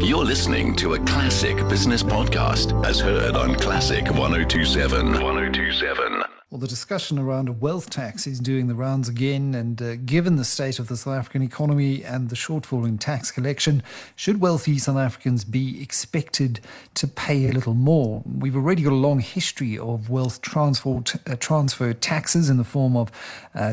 You're listening to a classic business podcast as heard on Classic 1027. 1027. Well, the discussion around a wealth tax is doing the rounds again, and given the state of the South African economy and the shortfall in tax collection, should wealthy South Africans be expected to pay a little more? We've already got a long history of wealth transfer taxes in the form of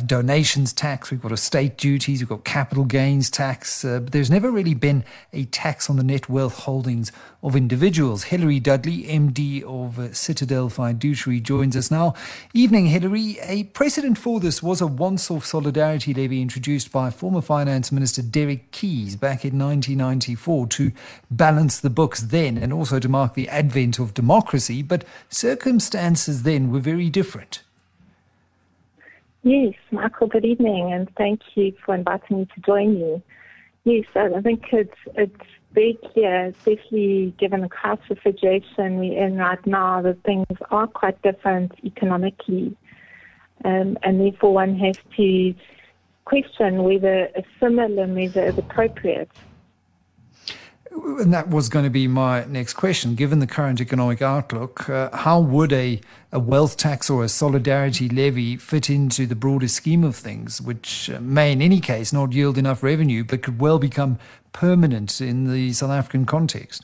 donations tax. We've got estate duties, we've got capital gains tax, but there's never really been a tax on the net wealth holdings of individuals. Hilary Dudley, MD of Citadel Fiduciary, joins us now. Evening, Hilary. A precedent for this was a once-off solidarity levy introduced by former Finance Minister Derek Keyes back in 1994 to balance the books then and also to mark the advent of democracy, but circumstances then were very different. Yes, Michael, good evening, and thank you for inviting me to join you. Yes, I think it's very clear, especially given the crisis situation we're in right now, that things are quite different economically. And therefore one has to question whether a similar measure is appropriate. And that was going to be my next question. Given the current economic outlook, how would a wealth tax or a solidarity levy fit into the broader scheme of things, which may in any case not yield enough revenue, but could well become permanent in the South African context?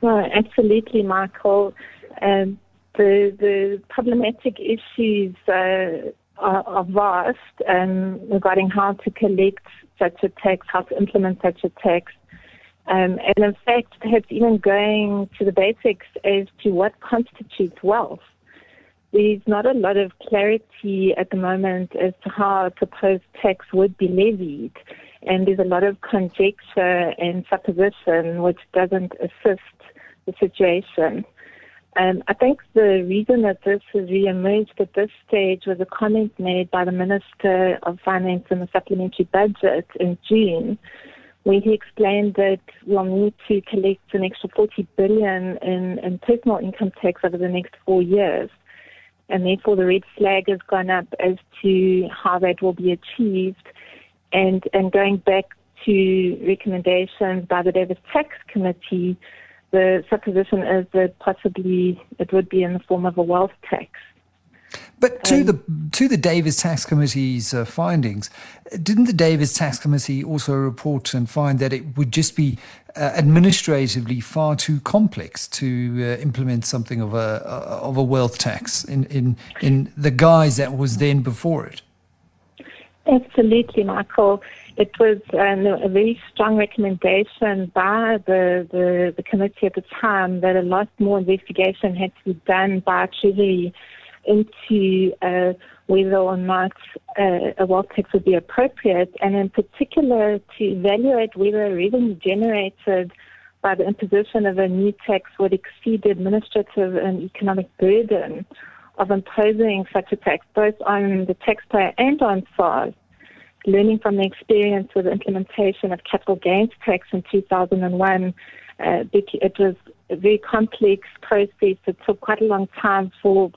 Well, absolutely, Michael. The problematic issues are vast regarding how to collect such a tax, how to implement such a tax. And in fact, perhaps even going to the basics as to what constitutes wealth. There's not a lot of clarity at the moment as to how a proposed tax would be levied. And there's a lot of conjecture and supposition which doesn't assist the situation. I think the reason that this has re-emerged at this stage was a comment made by the Minister of Finance in the supplementary budget in June, where he explained that we'll need to collect an extra 40 billion in personal income tax over the next 4 years. And therefore the red flag has gone up as to how that will be achieved. And going back to recommendations by the Davis Tax Committee, the supposition is that possibly it would be in the form of a wealth tax. But to the Davis Tax Committee's findings, didn't the Davis Tax Committee also report and find that it would just be administratively far too complex to implement something of a wealth tax in the guise that was then before it? Absolutely, Michael. It was a very strong recommendation by the committee at the time that a lot more investigation had to be done by Treasury into whether or not a wealth tax would be appropriate, and in particular to evaluate whether revenue generated by the imposition of a new tax would exceed the administrative and economic burden of imposing such a tax, both on the taxpayer and on SARS. Learning from the experience with the implementation of capital gains tax in 2001, it was a very complex process. It took quite a long time for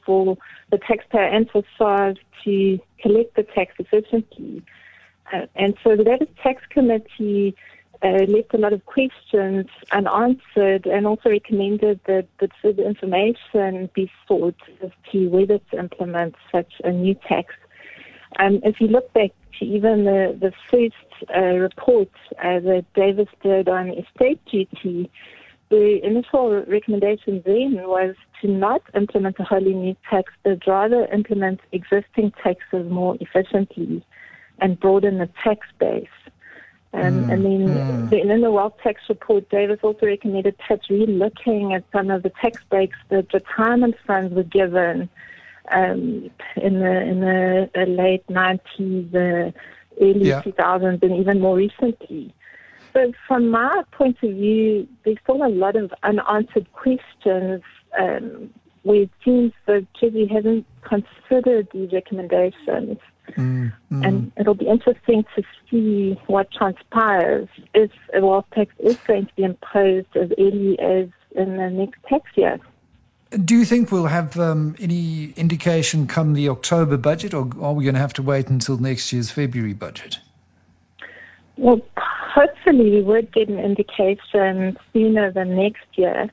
the taxpayer and for SARS to collect the tax efficiently. And so the Davis Tax Committee left a lot of questions unanswered and also recommended that further information be sought as to whether to implement such a new tax. If you look back to even the first report that Davis did on estate duty, the initial recommendation then was to not implement a wholly new tax, but rather implement existing taxes more efficiently and broaden the tax base. And then in the wealth tax report, Davis also recommended perhaps re-looking at some of the tax breaks that retirement funds were given in the late 90s, early 2000s, and even more recently. So from my point of view, there's still a lot of unanswered questions where it seems that Treasury hasn't considered these recommendations. And it'll be interesting to see what transpires if a wealth tax is going to be imposed as early as in the next tax year. Do you think we'll have any indication come the October budget, or are we going to have to wait until next year's February budget? Well, hopefully we would get an indication sooner than next year.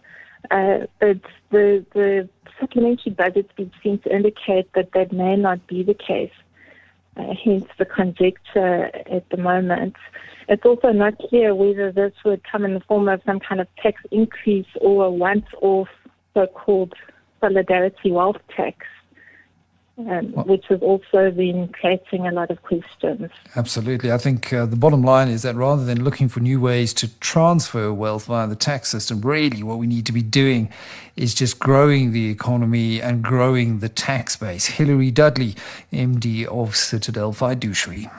But the supplementary budget speech seems to indicate that may not be the case. Hence the conjecture at the moment. It's also not clear whether this would come in the form of some kind of tax increase or a once-off so-called solidarity wealth tax, which has also been creating a lot of questions. Absolutely. I think the bottom line is that rather than looking for new ways to transfer wealth via the tax system, really what we need to be doing is just growing the economy and growing the tax base. Hilary Dudley, MD of Citadel Fiduciary.